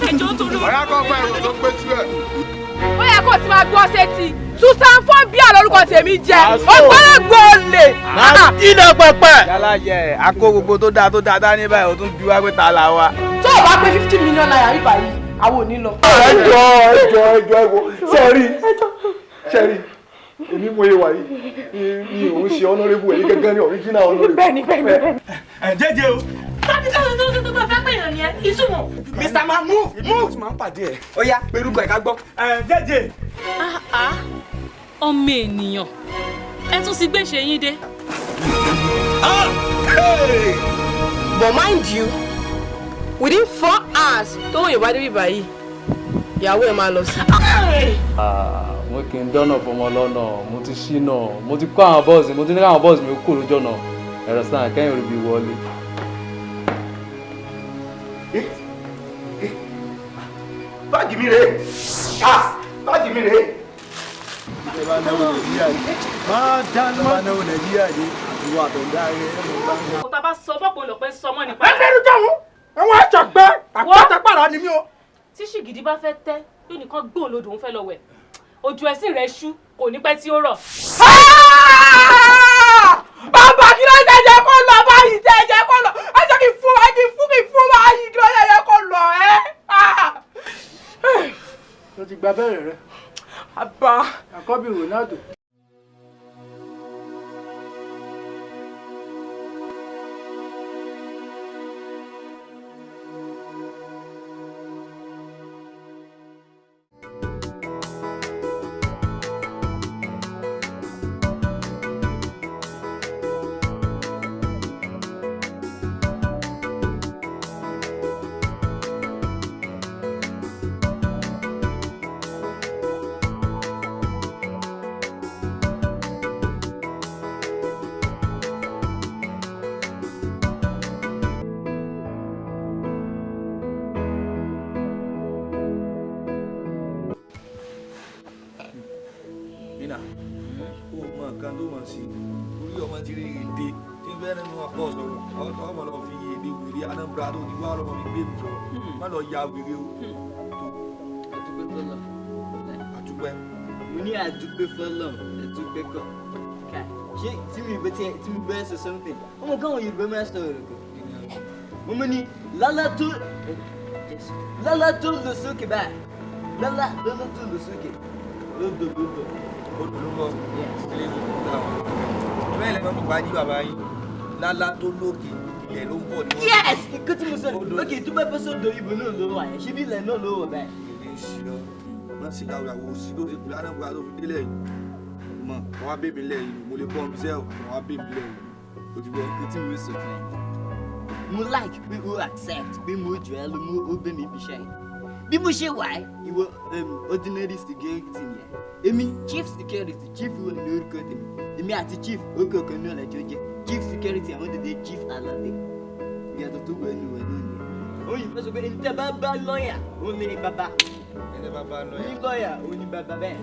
ẹjọ́ tó lọ. ọ̀yá kan fẹ́ ìrò tó gbé síbẹ̀. ó yẹ kó o ti máa gbọ́ sétí Susan Fọ́bíà lórúkọ tèmi jẹ́ ògbólógbò olè. iná pẹpẹ. yálà yẹ akó gbogbo tó dáa dání báyìí o tún bí wá pé ta la wa. tó o bá pé 50 million naira nígbà yìí àwọn ò ní lọ. ẹjọ́ sẹ́rí èmi mo yẹ wà yìí mi ò ń ṣe honourable èyí gẹ́gẹ́ ní original honourable. bẹ́ẹ̀ni. jẹ́jẹ́ o. tó bá fẹ́ pè yàn nìyẹn ìsúnmọ̀. Mr. Man move. máa ń pàdé ẹ̀. ó yá perúkọ ẹ̀ ká gbọ́. jẹ́jẹ́. ọmọ ènìyàn ẹ tún ti gbé ṣe yín dé. But mind you, within 4 hours tó wọ́n ìwádìí bíbá yìí ìyàwó ẹ̀ máa lọ sí. mo kì í dọ́nà fọmọ lọ́nà mo ti ṣínà mo ti kọ́ àwọn bọ́ọ̀sì mo ti ní káwọn bọ́ọ̀sì mi kúrò lójọ́ náà ẹ̀rọ sáà kẹ́yìn orí bí wọlé. báàgì mi rèé báàgì mi rèé. ẹ bá náwó nàìjíríà ni ẹ bá náwó nàìjíríà ni ìwà àtọ̀dá rẹ ẹ mọ̀ bá ń bọ̀. kò tá a bá sọ bọ́pọ̀ lọ́pẹ́ sọmọ́ nípa. ẹ fẹ́ẹ́ jọ̀wọ́ àwọn àjọgbẹ́ àpátápàrà ni mí o. tí ṣìgìdì bá fẹ́ tẹ́ yóò nìkan gbóòn lodò ń fẹ́ lọ wẹ̀ ojú ẹ̀sìn rẹ̀ ṣú kò ní pẹ́ tí ó rọ̀. bàbá kí ló ṣe jẹ́ kó lọ báyìí jẹ́ kó lọ ẹ jẹ́ kí fún báyìí kí ló ṣe jẹ́ kó lọ ẹ́. o ti gba bẹ́ẹ̀rẹ̀ rẹ. àbá àkọ́bí Ronaldo. Ya wèrè o. Àdúpẹ́ fọlọ́. Àdúpẹ́. Mo ní àdúpẹ́ fọlọ́ àdúpẹ́ kọ́. Ṣé tí mi bẹ́ẹ̀ sọ something? Ọmọ káwọn Yorùbá máa sọ̀rọ̀ rẹ̀ kọ́. Mo mọ̀ ní lálá tó lọ sókè báyìí. Lálá tó lọ sókè. Lódò. Olùkọ́ ilé ìwòsàn. Bẹ́ẹ̀ lẹ́nu ọmọ gbájú bàbá yín. Lálá tó lókè. Yes! Nǹkan tí mo sọ ok tó bá bọ́ sọ́dọ̀ ìbò náà ló wà yẹn ṣé bí ilẹ̀ náà ló wọ̀ báyìí. èdè ìṣirò wọn sì dáwọ ìyàwó sí ló ṣe pé anáwó tó fi délẹ̀ yìí mọ àwọn abébí lẹ̀ yìí mo lè bọ́ ọmọ iṣẹ́ àwọn abébí lẹ̀ yìí o ti bọ́. Nǹkan tí mo sọ fún ẹ mo like pé o accept pé mo jù ẹ lọ mo ó bẹ mi ibi iṣẹ́ yìí bí mo ṣe wà ẹ́ ìwọ ordinary security yẹn èmi chief security chief wo ni orúkọ tèmi èmi àti chief ókè òkè ní ọ̀làjọ́ jẹ́ chief security àwọn dédé chief alade ìyàtọ̀ tó wẹ̀ ní wẹ̀ lónìí oyin fẹ́ sọ pé ẹni tẹ́ bá lọ́ọ̀yà ó ní bàbá ẹni bá bá lọ́ọ̀yà ní lọ́ọ̀yà ó ní bàbá bẹ́ẹ̀.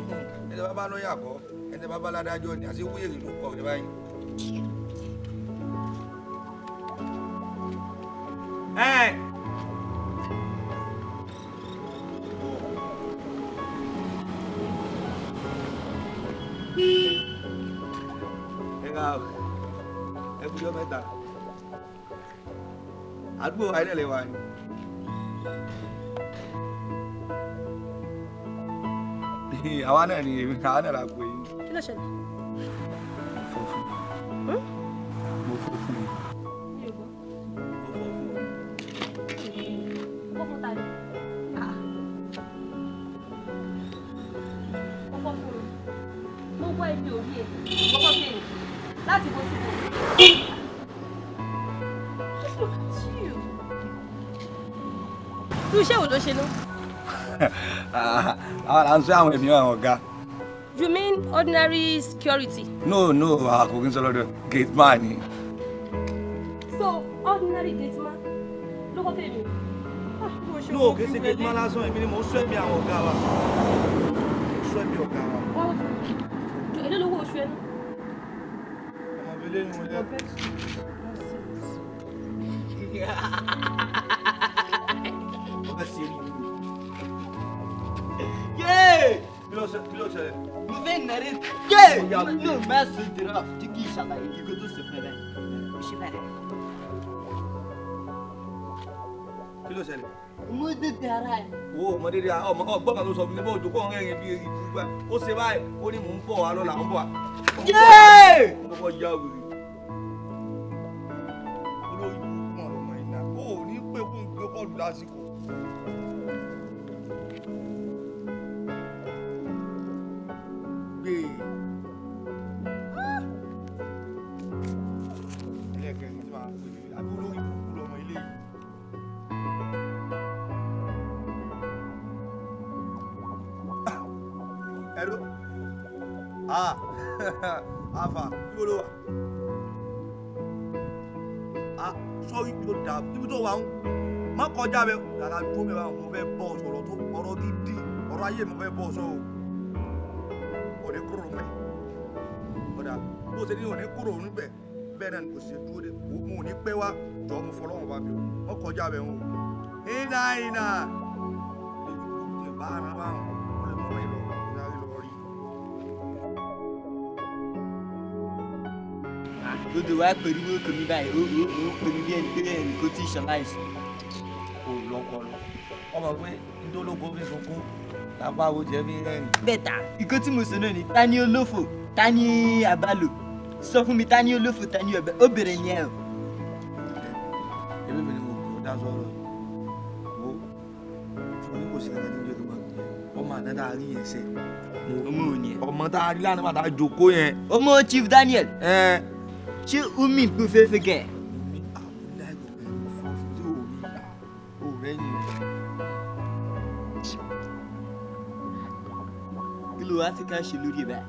ẹni bá bá lọ́ọ̀yà kọ́ ẹni bá bá ládájọ́ ni àti wíìrì ló kọ́ ní báyìí. ẹkùjọ mẹ́ta àdúgbò wa ilẹ̀ wa ni. àwa náà ni èmi àwa náà la pè é. kí ló ṣẹlẹ̀. mo fọ́ fún mi. mo fọ́ fún mi. láti bó síbò. Just look at you. Irú iṣẹ́ wo ló ṣe lọ? Àwọn là ń sọ àwọn ènìyàn àwọn ọ̀gá. You mean ordinary security? No, kò kí n sọ lọ́dọ̀ gate man ni. So ordinary gate man ló kọ́ tèmi. No, kì í ṣe gate man lásán èmi ni mò ń sọ ẹ̀mí àwọn ọ̀gá wa. Sọ ẹ̀mí ọ̀gá wa. Báwo ni? Èló lówó oṣù ẹnu? Ọmọbìnrin ni mo jẹ́. Hey! No, master giraffe. Tiki shala, you go to September. Kí ló ṣẹlẹ̀? Mo de dara. Wo mo de dara ọmọ gbọ́n kan ló sọ fún mi bó ojú kọ́ ọ̀rẹ́ yẹn bí eri gbígbá. Ó ṣe báyìí, ó ní mò ń bọ̀ wá lọ́la, ń bọ̀ wá. Yay! Mo kọ́kọ́ ya wèrè. Olórí kún ọ̀rọ̀ ọmọ iná. Ó ní pé kún gbé bọ́ọ̀lù lásìkò. Gbé. Ẹlẹ́kẹ̀rin tí máa ń pè é, àbí olórí kúkú lọmọ ilé yìí. Hello? Afa, ibo ló wà? Sorry, yóò dà, ibi tó wà ń má kọjá bẹ. Dàda dúró mi báwọn, mo fẹ́ bọ̀ sọ̀rọ̀ tó ọ̀rọ̀ gidi, ọ̀rọ̀ ayé mo fẹ́ bọ̀ sọ o. Òní kúrò mẹ́. Ọ̀dà, bó ṣe ní òní kúrò níbẹ̀, bẹ́ẹ̀ náà ni kò ṣe dúró dé. Mo ò ní pẹ́ wá, jọ mo fọlọ́wọ́n bá mi o. Má kọjá bẹ o. Iná. Ìbá ara báwọn, ó lè mọ̀ ẹ́ lọ. Gbogbo wa pẹ̀lú owó mi báyìí, ó pẹ̀lú bí ẹni pé ẹni kò tí ì ṣaláìsí. Kò lọ́pọlọ. Ọmọ pé ndólógó fi sunkún, lápá wo jẹ́ bí rẹ́rìn. Bẹ́ẹ̀ta, ìkó tí mo sọ náà ni ta ni olófò, ta ni àbálò. Sọ fún mi ta ni olófò, ta ni ọ̀bẹ, ó bèrè yẹn o. Èmi mi ni mo kò dá sọ̀rọ̀. Wo, sórí kò sí kankan níbi ètò máa gbé. Ọmọ àná tá a rí yẹn sẹ́. Ọmọ òní ẹ̀. Ọmọ tá a rí lánàá tá a jókòó yẹn. Ọmọ Chief Daniel. Ṣé Umi ń pín fẹ́fẹ́ gẹ̀? Mi àwọn láìpẹ́ pẹ̀lú fọ́ọ̀fù tí ò rí ò rẹ́yìn. Kí ló wá fi ká ṣe lórí ẹ̀ báyìí?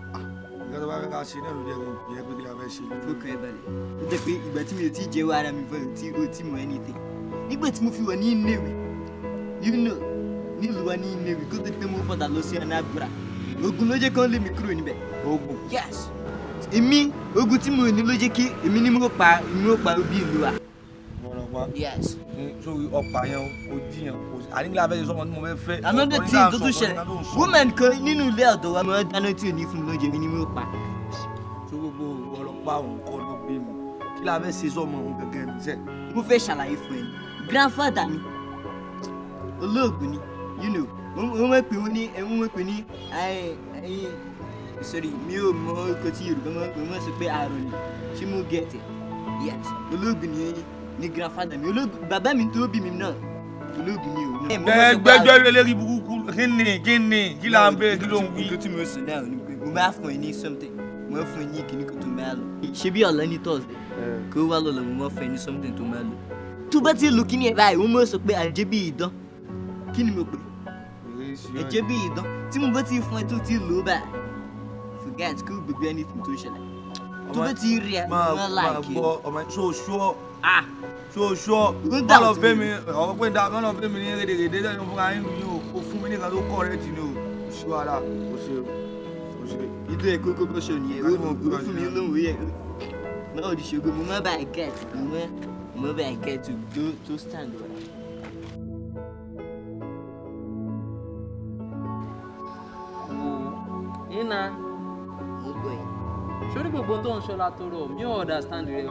Ìgbà tó bá fẹ́ ká ṣe náà ló jẹ́ pé kí la fẹ́ ṣe. Fọkàn ẹ balẹ̀. Ó jẹ́ pé ìgbà tí mi ò tí ì jẹ́wọ́ ara mi fún ẹ̀ o tí mọ̀ anything. Nígbà tí mo fi wà ní Nnewi, you know, nílùú wa ní Nnewi kó tó pé mo padà lọ sí Anambra. Ogun ló jẹ́ kán lé mi kúrò níbẹ̀. Ogun. Yes. Èmi ogun tí mo ní ló jẹ́ kí èmi ní mo pa òbí ìlú wa. Bọ̀rọ̀pá. Yes. Sórí ọ̀pá yẹn o jíyàn o àníkìlá fẹ́ sọ́mọ tí mo fẹ́ fẹ́. Another thing tó tún ṣẹlẹ̀, woman kan nínú ilé ọ̀dọ̀ wa máa dáná tí ò ní fún mi lóúnjẹ mi ní mo pa. So gbogbo ọlọ́pàá òun kọ́ ló gbé mi. Kí la fẹ́ ṣe sọ́mọ òun gẹ́gẹ́ ní sẹ́? Mo fẹ́ ṣàlàyé fún ẹ. Grandfather mi, olóògùn ni, you know, wọ́n mọ̀ pé ní sorry, mi ò mọ orúkọ tí Yorùbá mọ̀ sọ pé àrùn ni, ṣé mo get it? Yes, olóògùn ni grandfather mi, bàbá mi tó bí mi náà, olóògùn ni o. Gbẹgbẹ́ eléyìí burúkú kí la ń bẹ kí ló ń wí. Nǹkan tí mo sọ náà ni pé mo máa fún ẹ ní something, mo máa fún ẹ ní kíní kó tó máa lọ. Ṣé bí ọ̀la ní Thursday, kó wá lọ́la mo máa fún ẹ ní something tó máa lọ. Tó bá ti lò kíní ẹ̀ báyìí, wọ́n mọ̀ sọ pé àjẹ́ bí ìdán. Kí ni mo pè? Ẹ̀jẹ̀ bí ìdán. Tí mo bá ti fún ẹ tó ti lò báyìí, forget kó gbogbo anything tó ṣẹlẹ̀. Tó bá ti rí ẹ, wọ́n láìkí. Máa gbọ́ ọmọ ṣó má lọ fẹ́ mi ọ̀rọ̀ pé má lọ fẹ́ mi ní rédèrèdè lẹ́nu fúnra yín ní o fún mi nìkan tó kọ́ rẹ̀ tì ní o ṣú ara o ṣe. Ìtò ẹ̀kọ́ kókó ṣo nìyẹn, ó fún mi lóhùn yẹ. Náà di ṣogo, mo má bá ẹ̀ get, mo bá ẹ̀ get to stand wọ̀. Ina. Mo gbọ́ yìí. Sórí gbogbo tó ń ṣọlá tó rọ̀ mi ò understand rẹ o.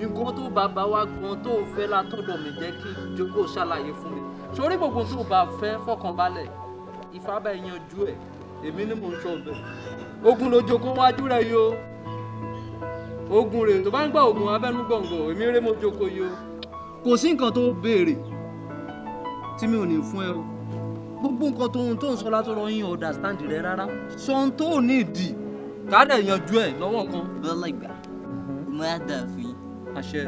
Nǹkan tó bàbá wa gan tó fẹ́ látọ̀dọ̀ mi jẹ́ kí jókòó ṣàlàyé fún mi. Sórí gbogbo tó bá fẹ́ fọkànbalẹ̀, Ifá bá yanjú ẹ̀, èmi ni mò ń sọ bẹ́ẹ̀. Ogun ló jókòó wájú rẹ̀ yìí o. Ogun rẹ̀ tó bá ń gbọ́ ogun abẹ́nú gbọ̀ngàn, èmi rẹ̀ mo jókòó yìí o. Kò sí nǹkan tó béèrè tí mi ò ní fún ẹ o. Gbogbo nǹkan tó ń sọ látọ̀dọ̀ yín understand rẹ rárá. Sọ ohun tó ní ìdí ká dẹ̀ yanjú ẹ̀ lọ́wọ́ kan. Bọ́lá ìgbà, mo máa dà fún yín. Àṣẹ.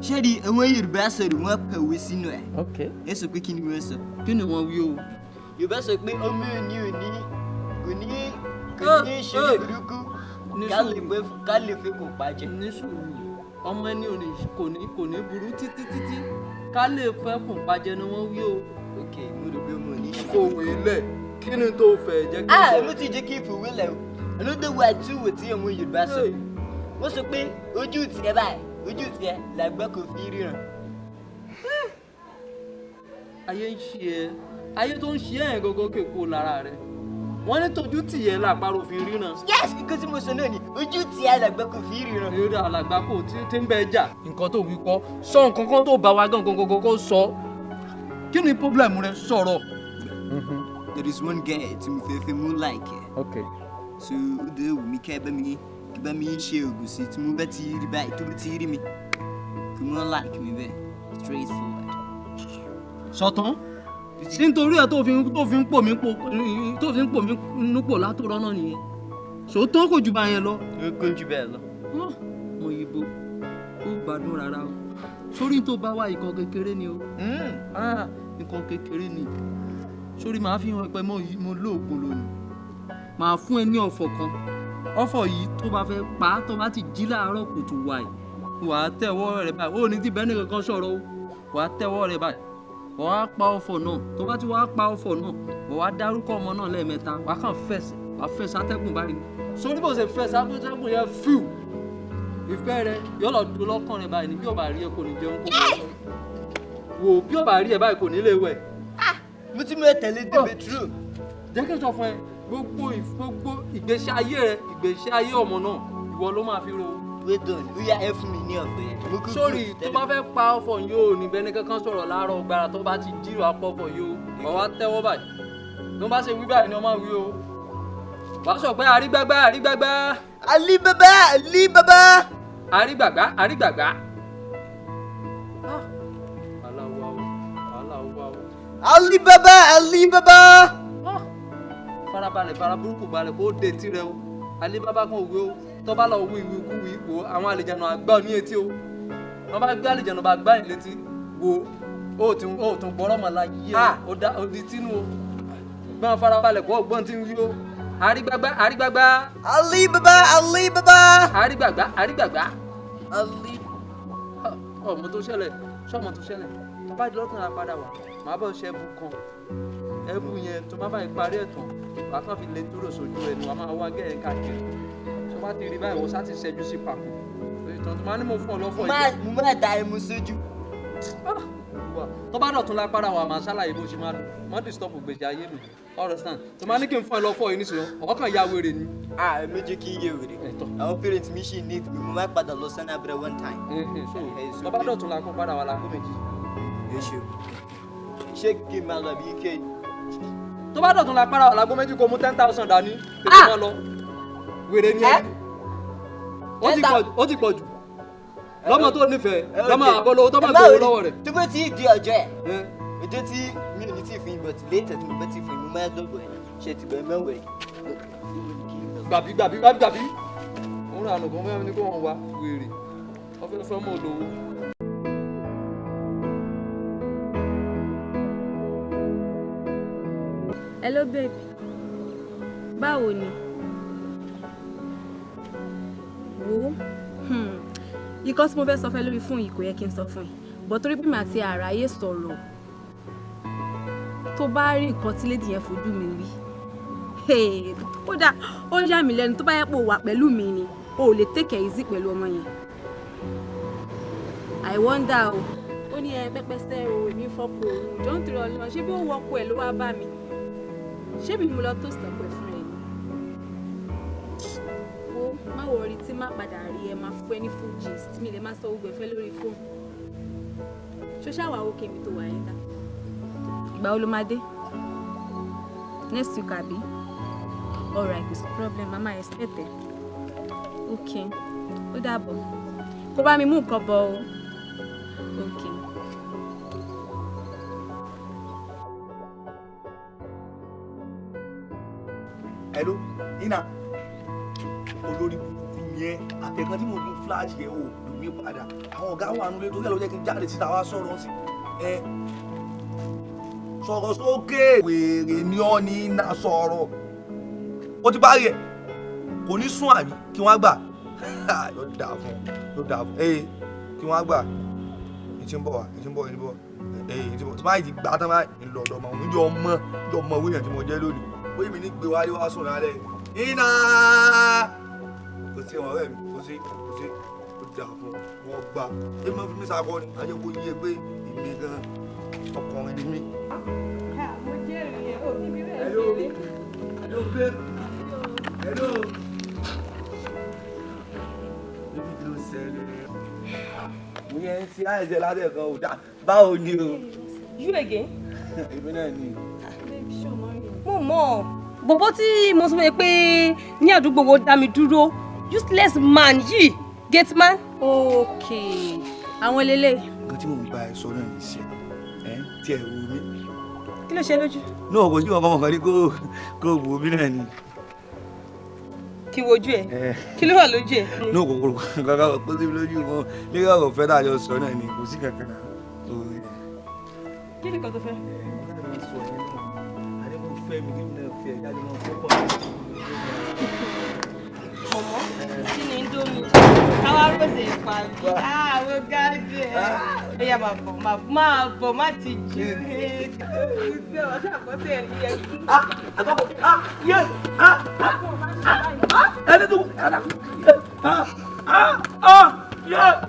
Ṣé di àwọn Yorùbá sọ̀rọ̀ wọ́n pẹ̀wé sínú ẹ̀? Ok. Ẹ sọ pé kí ni wọ́n sọ? Kí ni wọ́n wí o? Yorùbá sọ pé ọmọ òní kò ní ṣe burúkú ká lè fẹ́ kó pàjẹ́. Ní sùúrù, ọmọ ẹni kò ní burú títí ká lè fẹ́ kó pàjẹ́ ni wọ́n wí o. Ok, mo rò pé mo ní ṣe. Kò wílẹ̀, kí ni tó fẹ́ jẹ́ kí n sọ? Mo ti jẹ́ kí ìfòwé lẹ̀ o. Another word too wò tí àwọn Yorùbá sọ. Wọ́n sọ pé ojú tiẹ̀ báyìí, ojú tiẹ̀ làgbà kò fi ríran. Ayé ń ṣe ẹ́, ayé tó ń ṣe ẹ́ gọ́gọ́ kéko lára rẹ̀. wọ́n ní tójú tìyẹ́ làpárò fi ríran. Yes, nǹkan tí mo sọ náà ni ojú tí alàgbà kò fi ríran. eré alàgbà kò tí ń bẹ jà nǹkan tó wí kọ́ sọ nǹkan kan tó bá wa gangan kó sọ kí ni problem rẹ sọ̀rọ̀. There is one guy tí mo fẹ́ mú like. Okay. So ó dé wù mí kẹ́ bá mi ṣe ògùn sí tí mo bá ti rí báyìí tó bá ti rí mi kí mo like mi bẹ́ẹ̀ straight forward. Sọ̀tàn nítorí ẹ̀ tó fi ń pò mí núpò látòrọ́ náà nìyẹn sòótọ́ kò jù bá yẹn lọ. Kò jù bẹ́ẹ̀ lọ. mo yìnbó ó gbádùn rárá o sórí tó bá wá nǹkan kékeré ni o nǹkan kékeré ni sórí màá fi hàn pé mo lóògùn lónìí màá fún ẹ ní ọ̀fọ̀ kan ọ̀fọ̀ yìí tó bá fẹ́ pa á tó bá ti jí láàárọ̀ kùtù wàì wàá tẹ̀wọ́ rẹ̀ báyìí ó ní tí bẹ́ẹ̀ nìkan kan sọ̀rọ̀ o wàá tẹ̀wọ́ rẹ̀ báyìí wọ́n á pa ọ̀fọ̀ náà tó bá ti wá pa ọ̀fọ̀ náà wọ́n á dárúkọ ọmọ náà lẹ́ẹ̀mẹ́ta wàá kàn fẹsẹ̀ atẹ́gùn báyìí sórí bó ṣe fẹsẹ̀ atẹ́gùn yẹn fíù ìfẹ́ rẹ yóò lọ dúró lọ́kàn rẹ báyìí ní bí ó bá rí ẹ kò ní jẹun kó wò bí ó bá rí ẹ báyìí kò ní lè wẹ̀. mo ti mú ẹ tẹ̀lé the bedroom. jẹ́ kí n sọ fún ẹ gbogbo ìgbésí ayé ọmọ náà ìwọ ló máa fi ro. wait on ó yá ẹ fún mi ní ọ̀fẹ́ yẹn. sórí tó bá fẹ́ pa ọ̀fọ̀ yóò ní bẹ́ẹ̀ ní kankan sọ̀rọ̀ láàárọ̀ gbára tó bá ti jírò apọ̀fọ̀ yóò wọ́n wá tẹ́wọ́ báyìí ló bá ṣe wí báyìí ni wọ́n máa wí o wàá sọ pé àrígbágbá. Alibaba. àrígbàgbá. Alibaba. fara burúkú balẹ̀ kó dé tirẹ̀ o Alibaba kan òwe o tó bá lọ wí ìwé kú àwọn àlejànà àgbà ní etí o wọ́n bá gbé àlejànà bá gbá yín létí wo ó tún gbọ́rọ̀ mọ́ la yí ó di tínú o gbọ́n fara balẹ̀ kó gbọ́n tí ń wí o àrígbàgbá. Alibaba. àrígbàgbá. ọmọ tó ṣẹlẹ̀ tó bá di lọ́tún la padà wá màá bọ̀ ṣe ẹbú kan ẹbú yẹn tó bá báyìí parí ẹ̀ tán wàá kàn fi lè dúró sójú ẹ̀ ní wàá máa wá gẹ̀ẹ́ káàkiri tó bá ti rí báyìí wọ́n sá ti ṣẹ́jú sí papò ìtàn tó máa ní mo fún ọ lọ́fọ̀ yìí. mo máa da ẹmu sójú. tó bá dọ̀tún la padà wá màá ṣàlàyé bó ṣe máa lò má disturb gbèsè ayé mi understand tó máa ní kí n fún ẹ lọ́fọ̀ yìí nísìnyí ọkàn ya wèrè ni. méjì kì í yé wèrè àwọn parents mi ṣì ní ìtumọ̀ mo máa padà lọ sẹ́nà abẹ́rẹ́ one time. tó bá dọ̀tún la kó padà wá lákó méjì. ṣé kí n máa lọ bí ike. tó bá dọ̀tún la padà wá lákó méjì kó mú 10,000 dání tètè máa lọ wèrè ni ẹ ó ti pọ̀ jù lọ́mọ tó nífẹ̀ẹ́ lọ́mọ àbọ̀lọ́wọ́ tó máa gbowó lọ́wọ́ rẹ̀. tó bá ti di ọjọ́ ẹ̀ ọjọ́ tí mi ò ní tí ì fún yín but later tí mo bá ti fún yín mo máa dọ̀gbọ̀ ẹ̀ ṣe ti bẹ̀rẹ̀ mẹ́wẹ̀ẹ́. gbàbí òun rà nùgbọ́n mẹ́rin ní kó wọn wá wèrè ọfẹ́ mọ́ olówó. Hello babe, báwo ni? Wo ikọ́ tí mo fẹ́ sọ fẹ́ lórí fún yìí kò yẹ kí n sọ fún yìí bọ́ torí bí màá ti àráyé sọ̀rọ̀ tó bá rí nǹkan tí lédi yẹn fojú mi rí kódà ó yà mí lẹ́nu tó bá yẹ pé ó wà pẹ̀lú mi ni o ò lè take it easy pẹ̀lú ọmọ yẹn. I wonder o. ó ní ẹ pẹ́pẹ́sẹ́ o èmi fọ́pọ̀ òun jọ́ ń tẹ̀lé ọlọ́run ṣé bí ó wọ́pọ̀ ẹ̀ ló wá bá mi ṣé bí mo lọ tó sọ̀pọ̀ ẹ̀ fún ẹ ni. wo má wọrí tí má padà rí ẹ máa fún ẹ ní full gist mi lè má sọ gbogbo ẹ̀fẹ́ lórí fóònù. ṣóṣà wà ókè mi tó wà yín dá. ìgbà wo ló máa dé? Next week àbí? Alright, kò sí problem, mama expect ẹ. Okay, ó dàbọ̀. Kó bá mi mú nǹkan bọ̀ o. Okay. Hello, Ina. Olórí burúkú yẹn àtẹ̀kan tí mo ní flash yẹn ò lù mí padà. Àwọn ọ̀gá wà nílé tó yẹ ló jẹ́ kí n jáde síta wá sọ̀rọ̀ sí. Sọ̀rọ̀ sókè. Wèrè ni ọ́ ní Ina sọ̀rọ̀. Ó ti parí ẹ̀. Kò ní sún àbí kí wọ́n gbà. Yóò dáa fún kí wọ́n gbà. Ìtì ń bọ̀ wá, ìtì ń bọ̀. Ìtì bọ̀ tí máa ti gbà tán máa ń lọ ọ̀dọ̀ ọmọ òun. Yóò mọ owó yẹn tí mo jẹ́ lónìí. Bóyá mi ní gbé wálé wá sùn lálẹ́. Ina! Kò sí ọmọ ọ̀rẹ́ mi, kò sí. Ó dáa fún wọn gbà. Èmi máa fi mí sakọ ni, ajẹ́ kó yé pé èmi gan ọkùnrin ni mí. Mo jẹ́rìí ẹ̀, ó ní mi rẹ̀ Hello babe. Hello. Baby kí ló ṣẹlẹ̀? Mo yẹn ṣe àìsẹ̀ ládẹ̀ kan ò dá. Báwo ni o? You again? Èmi náà ni. Mo mọ̀. Bọ̀bọ́ tí mo sọ fún ẹ pé ní àdúgbò wo dá mi dúró. Useless man yìí. Gate man. Okay. Àwọn lélẹ̀. Nǹkan tí mò ń bá ẹ sọ náà ní ṣe. Tí ẹ wo mi. Kí ló ṣe lójú? Náà kò sí ọkọ̀ kan ní kó wo mi náà ni. Kí wojú ẹ? Kí ló wà lójú ẹ? Náà kò kankan kó sí mi lójú mọ́. Nígbà ọ̀rọ̀ fẹ́ dájọ́ sọ náà ni kò sí kankan. Kí ni nǹkan tó fẹ́? Mọ̀mọ́, kí ni Indomie? Káwá ròsè ìpàdé. Àwọn gáàdì ẹ̀. Ó yá máa bọ̀ má ti jù. Ṣé wọ́n ṣàkọsí ẹ̀ ní ẹ̀kú?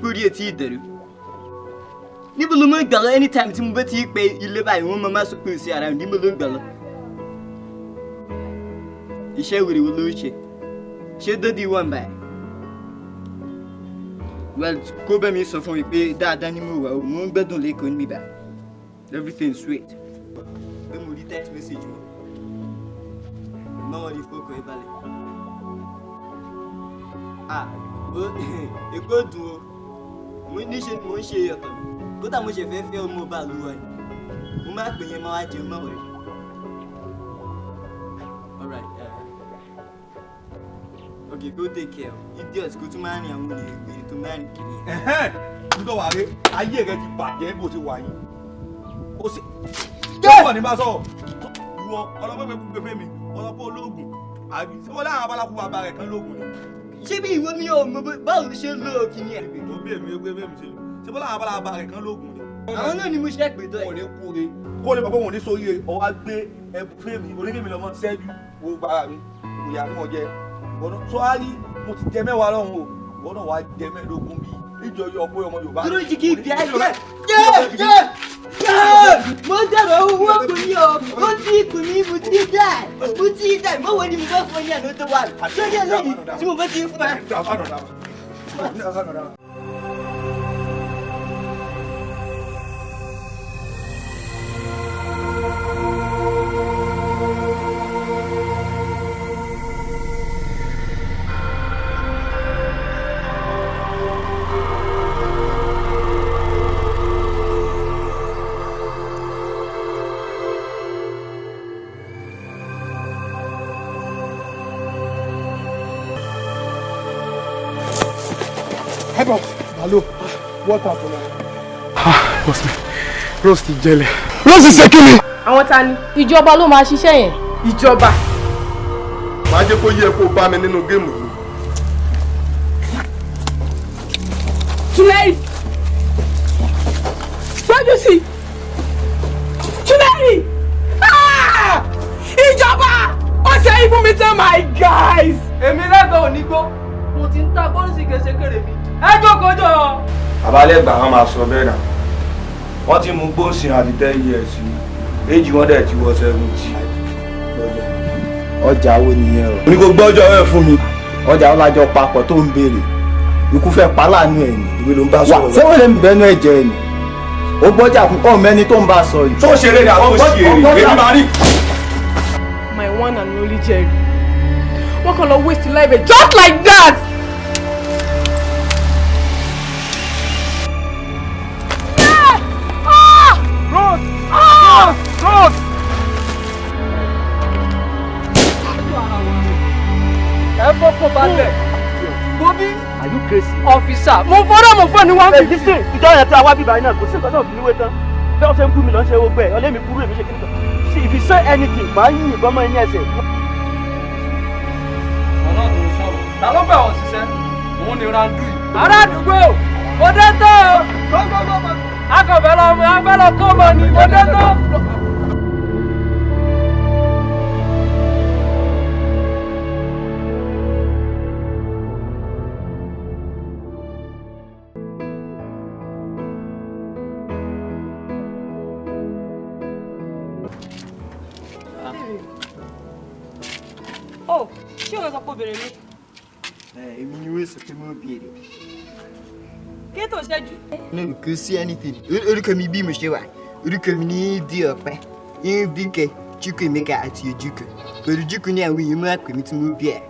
Orí etí ìdẹ̀rù. Níbo ló máa ń gbà lọ anytime tí mo bá ti pe ilé báyìí wọ́n máa sọ pé o sí ara mi níbo ló ń gbà lọ. Iṣẹ́ wèrè wo ló ń ṣe? Ṣé dọ́dí wọ́n báyìí? Well, kó bẹ́ẹ̀ mi sọ fún mi pé dáadáa ni mo wà o, mo ń gbẹ́dùn lẹ́kọ̀ọ́ níbí bá. Everything sweet. Pé mo rí text message wọn. Náà ní fọ́kàn ẹ balẹ̀. Èkó dùn o. Níṣe ni mo ń ṣe ọ̀tọ̀ mi. Kódà mo ṣe fẹ́ ọmọ ọba àlùwà ni. Mo máa pè yẹn máa wá jẹun máa wẹ̀. Alright. Okay, go take care. Idiot kò tún máa ń rìn àwọn ènìyàn tó máa ń rìn kiri. Nítorí wà rẹ, ayé rẹ ti bàjẹ́ bó ti wà yìí. Ó sì. Jẹ́ ní bá sọ̀rọ̀. Ìwọ ọlọ́pẹ́ pépé mi, ọlọ́pẹ́ olóògùn. Àbí ṣé wọ́n láwọn abálákú bàbá rẹ̀ kan lóògùn ni? Ṣé bí ìwọ mi ò mọ báwo ló ṣe ń lo òkìní ẹ̀? Tó bí èmi gbé bẹ́ẹ̀ mi ṣe lò. Ṣé wọ́n láwọn abálákú bàbá rẹ̀ kan lóògùn ni? Àwọn náà ni mo ṣe pè tó ẹ̀. Wọ́n ní kú re. Kó lè mọ̀ pé wọ́n ní sórí rẹ̀, ọwọ́ á gbé ẹbú fèmí, oníkèmí lọ́mọ ṣẹ́jú wo gbára mi. Ìyá mi wọ́n jẹ. Tó á rí mo ti jẹ mẹ́wàá lọ́hùn o. Ìwọ́n náà wá jẹ mẹ́ẹ̀ẹ́dógún bíi ìjọ yọ pé ọmọ Yorùbá. Dúró jí kí ibi ayé. Mo dẹ̀rọ̀ owó kò ní o, mo ti kù ní mo ti dẹ̀, mo wo ni mo bá fọ ní àná tó wà. Sọ́jà lẹ́yìn tí mo bá ti fún ẹ. Head up. Hello. What happened? Boss me. Rose ti jẹlẹ̀. Rose ṣe kí ni? Àwọn ta ni? Ìjọba ló máa ṣiṣẹ́ yẹn. Ìjọba. Màá jẹ́ kó yẹ kó bá mi nínú géèmù yìí. Túnẹ́rì. Gbọ́dọ̀ sí. Túnẹ́rì. Ìjọba! Ó ṣe é fún mi tán, my guys. Èmi lẹ́gbẹ̀ẹ́ òní gbó. Mo ti ń ta bọ́ọ̀lù kéṣekéèrè mi. Ẹ jókòó jọ. Àbálẹ́gbà wọn máa sọ bẹ́ẹ̀ náà. Wọ́n ti mú gbóòsìn àti 10 years ni. Èjì wọn dẹ̀ ti wọ 70. Ọjà wo nìyẹn o? Ní kò gbọ́jọ́ ẹ̀ fún mi. Ọjà ọlájọ papọ̀ tó ń béèrè. Ikú fẹ́ pa láàánú ẹ̀ ni. Ìwé ló ń bá sọ̀rọ̀. Wà sẹ́wọ́n lè ń bẹnu ẹ̀jẹ̀ ẹ̀ ni. Ó gbọ́jà fún ọmọ ẹni tó ń bá sọ yìí. Tó ṣeré ni àwọn òṣì èrè. Èmi máa rí. My one and only Jerry. Wọ́n kàn lọ waste life just like that. Rose! Ẹ fọ́pọ̀ balẹ̀. Bobby. Are you crazy? Officer. Mo fọ́ ni wọ́n fi. Listen, ìjọ yẹn tí a wá bíbá iná kò sí nǹkan náà fi níwé tán. Bẹ́ẹ̀ ó ṣe ń bú mi lọ ṣe gbogbo ẹ̀, ọlẹ́mi burú èmi ṣe kí nìkan. See, if you say anything, màá yín ìbọn mọ́ ẹni ẹsẹ̀. Ọ̀nà tó ń sọ̀rọ̀. Ta ló bẹ̀ wọ́n ṣiṣẹ́? Òun ni Randu yìí. Ará àdúgbò, mo dé tó o. Akọ̀fẹ́ lọ kó mọ ni, mo dé tó. Oh, ṣé o sọ pé obìnrin mi? Èmi ni wọ́n sọ pé mo béèrè. Kí tó ṣẹ́jú? No, kò sí anything. Orúkọ mi bí mo ṣe wà. Orúkọ mi ní di ọ̀pẹ. Yín Dínkẹ́, Chukwuemeka àti Ojukwu. Ojukwu ní àwọn èèyàn máa pè mí tí mo bí ẹ̀.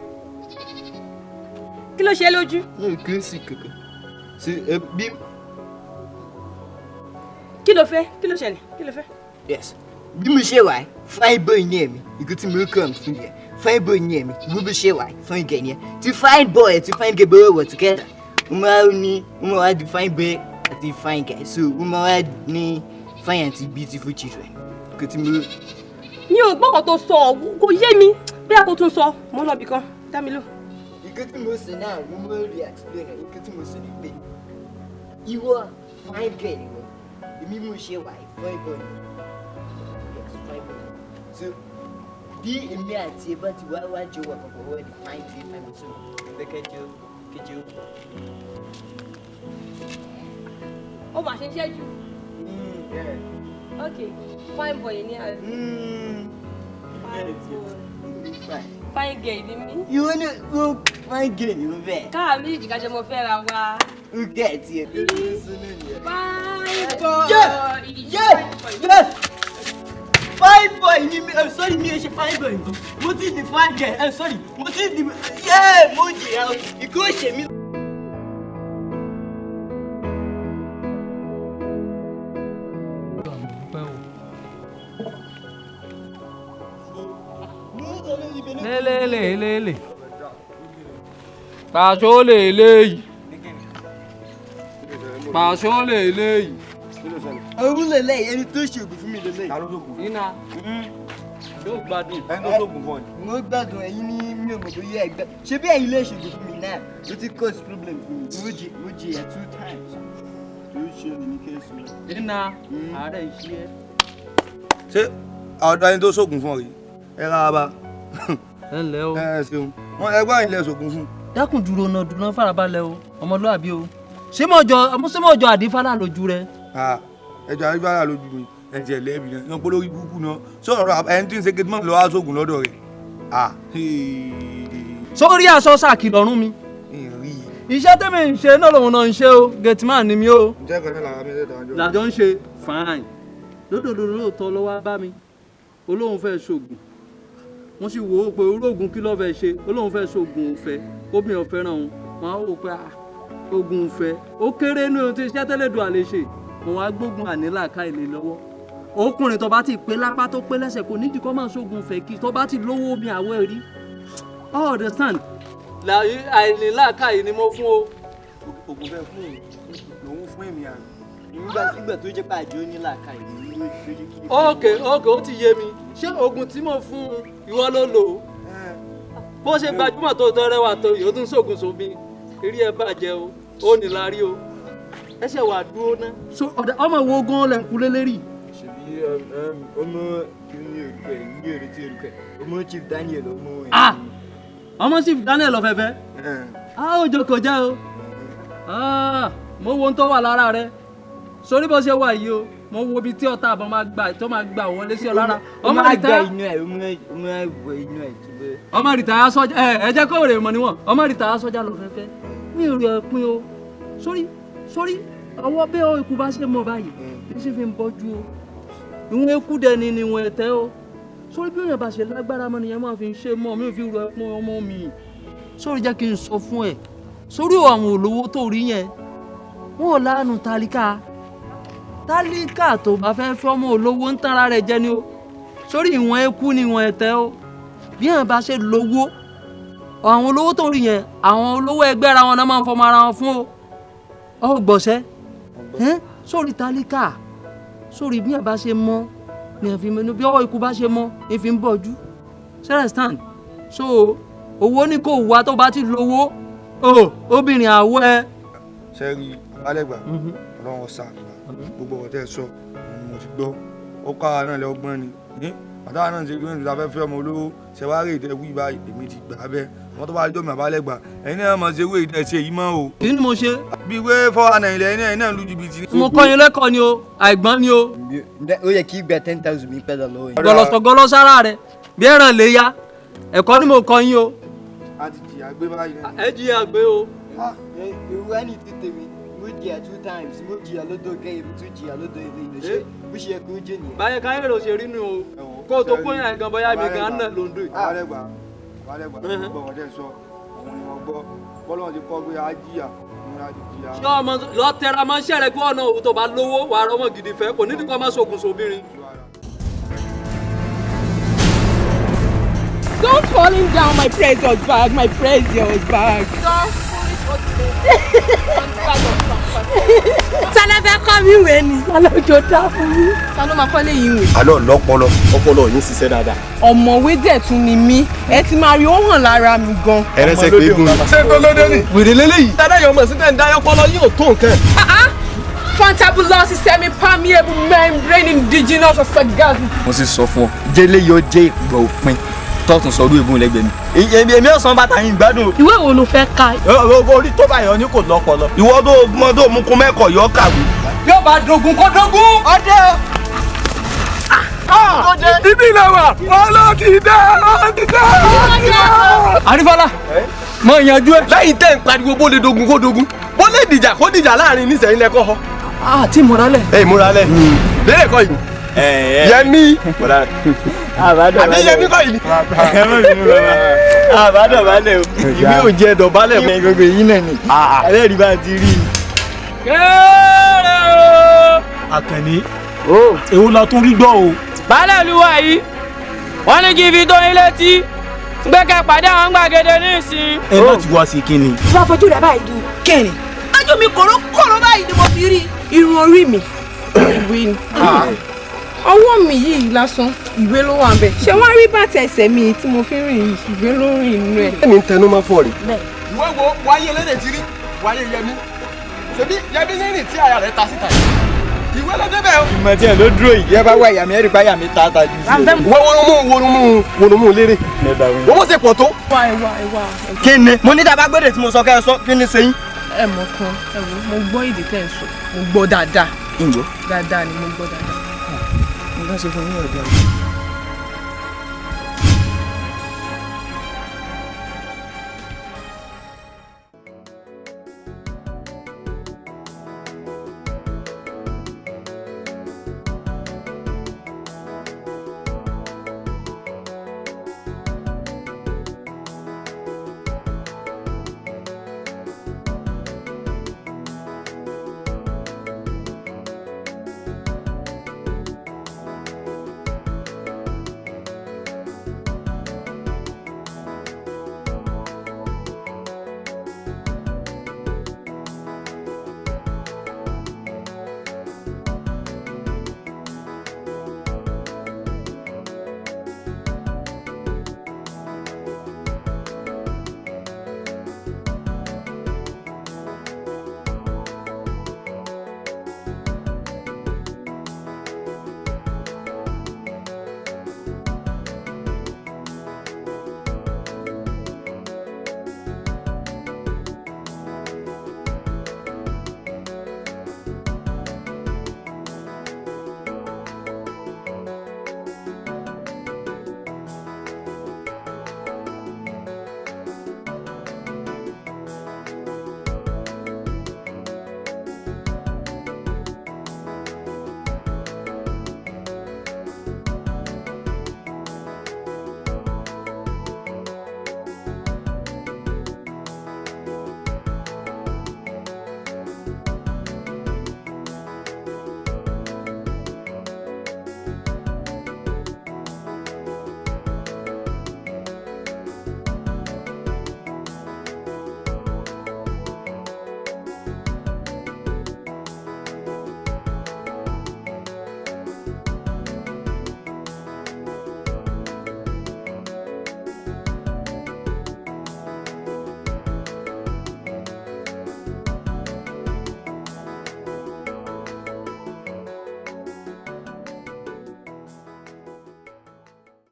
Kí ló ṣe lójú? No, kò sí kankan. So, bí. Kí ló fẹ́? Kí ló ṣẹlẹ̀? Kí ló fẹ́? Yes. Bí mo ṣe wà, fine boy ní ẹ̀mí. Ìkú tí mo kàn fún yẹn. Fine boy ní ẹ̀mí. Bí mo ṣe wà, fine girl ní ẹ̀. Tí fine boy àti fine girl bọ́ wọ̀ together. Wọ́n máa wá di fine boy àti fine girl. So, wọ́n máa wá ní fine àti beautiful children. Ìkú tí mo. Mi ò gbọ́ nǹkan tó sọ, kò yé mi. Bí a kò tún sọ, mo ń lọ bìkan. Dá mi lò. Ìkú tí mo sọ náà, mo máa rí explain ẹ̀. Ìkú tí mo sọ ní pé ìwọ fine girl ni wọ́n. Èmi mo ṣe wà, fine boy ni. Yes, fine boy. So, bí èmi àti ẹ bá ti wá jọ wà papọ̀ wọ́n di fine tí fine boy. So, ìfẹ́ kẹjọ. Ó mà ṣe ṣẹ́jú. Okay, fine boy ni a. Fine girl ni mí. Ìwọ ni ó fine girl ni mo bẹ́ẹ̀. Káà méjì kájọ mo fẹ́ ra wa. Ó gẹ̀ ẹ́ tiẹ̀. Fine boy. Fine boy ni mi. Sorry, mi ò ṣe fine boy nǹkan. Mo ti di fine girl. Sorry, mo ti di. Mo jìyà o. Ìkó ṣe mí. Lele. Pàṣọ lèléyìí. Òun lèléyìí, ẹni tó ṣògùn fún mi lèléyìí. Nínà. Yóò gbádùn. Ẹni tó ṣògùn fún ọ ni. Mo gbádùn ẹ̀yin ní mi ò mọ̀ bóyá ẹgbẹ́. Ṣé bí ẹ̀yin lè ṣògùn fún mi náà? Ó ti cause problem fún mi. Mo jìyà 2 times. Tó ṣe ní ní kéésì rẹ̀. Nínà. Ààrẹ iṣẹ́. Ṣé ọ̀dọ̀ ẹni tó ṣògùn fún ọ rí? Ẹ rárá bá. Ẹ ǹlẹ́ o. Ẹ ṣeun. Wọ́n ẹgbẹ́ àyìnlẹ̀ ṣògùn fún. Dákun dúró farabalẹ̀ o. Ọmọlúwàbí o. Ṣé mọ̀jọ àdífálà lójú rẹ? Ẹjọ́ àríwá lójú mi. Ẹ̀jẹ̀ lẹ́bi náà. Yan polówó ibùkún náà. Sọ̀rọ̀ ẹni tí ń ṣe gẹ́tìmọ̀ lọ́wọ́ aṣọ́gun lọ́dọ̀ rẹ̀. Sórí aṣọ sàkì lọ́rùn mi. Iṣẹ́ tẹ́mi ń ṣe náà lòun náà ń ṣe o. Gẹ̀tìmọ̀ ni mi o. Ǹjẹ́ kan náà làwọn mẹ́tẹ̀ẹ̀ta jọ. Làjọ ń ṣe fine. Lóòótọ́ ló wá bá mi. Olóhùn fẹ́ ṣògùn. Wọ́n sì wò ó pé olóògùn kí ló fẹ́ ṣe. Olóhùn fẹ́ ṣògùn òfẹ́. Obìnrin ọ̀fẹ́ ràn wọ́n. Wọ́n á wò pé ogun òfẹ́. Ó kéré ní ohun tí iṣẹ́ tẹ́lẹ̀dùn àlè ṣe. Wọ́n á gbógun ànílàáká ilé lọ́wọ́. Ọkùnrin tó bá ti pé lápá tó pé lẹ́sẹ̀ kò nídìí kó máa ṣògùn òfẹ́ kí tó bá ti lówó omi àwọ̀ rí. All understand? Àìnílàáká yìí ni mo fún o. Ògùn fẹ́ fún òun fún èmi àná. Nígbà tó jẹ́ pé àjọ ní làákà ìlú lójú kí. Okay, ó ti yé mi. Ṣé oògùn tí mo fún ìwọ ló lò ó? Bó ṣe gbajúmọ̀ tó rẹwà tó yìí ó tún ṣògùn sómi. Eré ẹ bàjẹ́ o, ó ní láárí o. Ẹ ṣe wà dúró ná. Ọmọ wo gan lẹ̀ ń kulé lérí? Ṣèbí ọmọ kìíní orúkọ ẹ̀ ní òrètí orúkọ ẹ̀. Ọmọ Chief Daniel ọmọ ẹ̀. Ọmọ Chief Daniel ọ̀fẹ́fẹ́? Ó jókòó jẹ́ o. Mo wo ohun tó wà lára rẹ. Sórí bó ṣe wà yìí o, mo wo ibi tí ọ̀tá àbọ̀ máa gbà wọlé sí ọ lára. Ọmọ rìtáyà inú ẹ̀, ọmọ ẹ̀wọ̀ inú ẹ̀ túbọ̀. Ọmọ rìtáyà sọ́jà ẹ jẹ́ kó rè mọ̀ níwọ̀n. Ọmọ rìtáyà sọ́jà lọ fẹ́fẹ́. Mi ò rí ẹpin o. Sórí ọwọ́ bẹ́ẹ̀ ikú bá ṣe mọ̀ báyìí. Bí ṣe fi ń bọ́jú o. Ìwọ̀n ekú dẹni ni ìwọ̀n ẹ̀tẹ́ o. Sórí bí èèyàn bá ṣe lágbára mọ́ nìyẹn máa fi ń ṣe mọ́ mi ò fi rọ ẹpin ọmọ mi. Sórí jẹ́ kí n sọ fún ẹ. Sórí àwọn olówó tó rí yẹn. Wọ́n ò láàánú tálíkà tó bá fẹ́ fọ́mọ olówó ń tán ara rẹ̀ jẹ ni o. Sórí ìwọ̀n ekú ni ìwọ̀n ẹ̀tẹ́ o. Bí èèyàn bá ṣe lówó àwọn olówó tó rí yẹn àwọn olówó ẹgbẹ́ ara wọn náà máa ń fọmọ ara wọn fún o. Gbọ̀ṣẹ́ sórí tálíkà sórí bí èèyàn bá ṣe mọ́ ni àfi mẹ́nu bí ọwọ́ ikú bá ṣe mọ́ ni fi ń bọ̀jú. Stand so owó ní kò wá tó bá ti lówó obìnrin àwọ̀ ẹ. Sẹ́rí Alẹ́gbà Ọlọ́run sáà gbogbo ọ̀tẹ́ sọ mo ti gbọ́ ó kọ́ ara náà lọ́gbọ́n ni àtàwọn náà ṣe gbé nígbà fẹ́ ọmọ olówó ṣẹwárí ìtẹ́wí báyìí èmi ti gbà bẹ́ẹ̀ wọ́n tó bá jọ́ mi Àbálẹ́gbà ẹ̀yin náà mọ̀ ṣe wé ìtẹ́ṣe yìí mọ́ o. kí ni mo ṣe. bí wé fọ́ọ̀nà ilẹ̀ ẹ̀yin náà lu jìbìtì. mo kọ́ yín lẹ́kọ̀ọ́ ni o àìgbọ́n ni o. ó yẹ kí gba 10,000 mi pẹ́ lọ́wọ́ yìí. gọlọsọ gọlọ sára rẹ bí ẹran lè ya ẹ̀kọ́ ni mo kọ́ yín o. a ti jìyà gbé báyìí náà. ẹ jìyà gbé o. Irú ẹni tí tèmi mo jìyà 2 times mo jìyà lọ́dọ̀ kẹ́yìn mo tún jìyà lọ́dọ̀ ilé ìlẹ̀ṣẹ̀ bó ṣe yẹ kó jẹ́ nìyẹn. báyẹn káyọ̀ ló ṣe rí nu o kó o tó kó yàn gan bóyá mi gan náà ló ń dùn. àbálẹ̀gbà gbọ́ wọ́n tẹ̀ sọ òun ni wọ́n gbọ́ bọ́lá ti kọ́ pé a jìyà òun á ti jìyà. ṣé ọmọ lọ tẹra mọ́ ṣẹ́rẹ̀ kí ọ̀nà òun tó bá lówó wà á rọmọ gidi fẹ́ kò nídìí kó má sokùn sóbìnrin. Don't fall him down, my precious bag, my precious bag. Tálẹ́ fẹ́ kọ́ mi wé ni. Alọ́jọ́ dá fún mi. Ta ló máa kọ́ léyìn ìwé? Àlọ́ lọ́pọlọ, ọpọlọ yín ṣiṣẹ́ dáadáa. Ọ̀mọ̀wé dẹ̀ tún ni mí. Ẹ ti máa rí ó hàn lára mi gan. Ẹrẹsẹ̀ pé eégún. Ṣé tó lóde ni? Wèrè lélẹ́yìí. Dáadáa ọmọ sí tẹ̀ ń dáyọ́ pọ́lọ́ yóò tó nǹkan. Fantabulous semi-permeable membrane indigenous of sagacity. Mo sì sọ fún ọ, jẹ́lé yóò jẹ́ ìgbà òpin tọ́tún sọdún ègún lẹ́gbẹ̀ẹ́ mi. Èmi ò san bàtà yín gbádùn. Ìwé wo ló fẹ́ ka? Orí tó báyọ̀ ní kò lọ́pọlọ. Ìwọ tó mọ tó mú kún mẹ́kọ̀ọ́ yọ kàwé. yóò bá dogun kó dogun. Ọdẹ. Ibi ilẹ̀ wa, ọlọ́ọ̀tì dá, ọlọ́ọ̀tì dá. Àrífọ́lá mọ ìyànjú ẹ. Lẹ́yìn tẹ́ ń pariwo bó lè dogun kó dogun. Bó lè dìjà kó dìjà láàrin nísẹ̀yìn lẹ́kọ́ họ. àti ìmọ̀rálẹ̀. Ẹ múralẹ̀. Lérè kọ́ yìí. Yẹmí. Àbí Yẹmí kọ́ yìí. Àbádọ̀bálẹ̀ o. Ìwé ò jẹ́ dọ̀bálẹ̀ mọ́. Gbogbo yín náà ni. Ẹlẹ́rìí bá ti rí i. kéré o. Àkànní. Èwo la tún rí gbọ́ o. Baálé olúwa yìí, wọ́n ní kí n fi tó yín létí. Gbé kẹ́ pàdé àwọn gbàgede ní ìsìn. Ẹ má ti wá sí kíni. Bá fojú rẹ̀ báyìí dùn. Kẹ́ni. Ojú mi kòrókòró báyìí ni mo fi rí. Irun orí mi, ìwé ni. Ọwọ́ mi yìí lásán, ìwé ló wà ńbẹ̀. Ṣé wọ́n rí bàtà ẹsẹ̀ mi tí mo fi rìn yìí? Ìwé ló rìn inú ẹ̀. Ẹni ń tẹnu máa fọ rè. ìwé wo wáyé lédè tí rí wáyé Yẹmí ṣebí Yẹmí nírìn tí àyà rẹ̀ ta síta yìí ìwé ló débẹ̀ o. Ìmọ̀ tí ẹ̀ ló dúró yìí. Ẹ bá wá ìyá mi, ẹ rí báyà mi ta jù sí. Wọ́n lérè. Wọ́n mọ̀ sí pọ̀ tó. Ẹwà. Kí ni? Mo ní dábàá gbọ́dọ̀ tí mo sọ kẹ́ ẹ sọ kí ni sẹ́yìn. Ẹ mọ̀ kan, ẹ wo, mo gbọ́ èdè tẹ́ ẹ sọ. Mo gbọ́ dáadáa. Ìgbò. Dáadáa ni mo gbọ́ dáadáa. Mo bá ṣe fún yín ọ̀dọ́.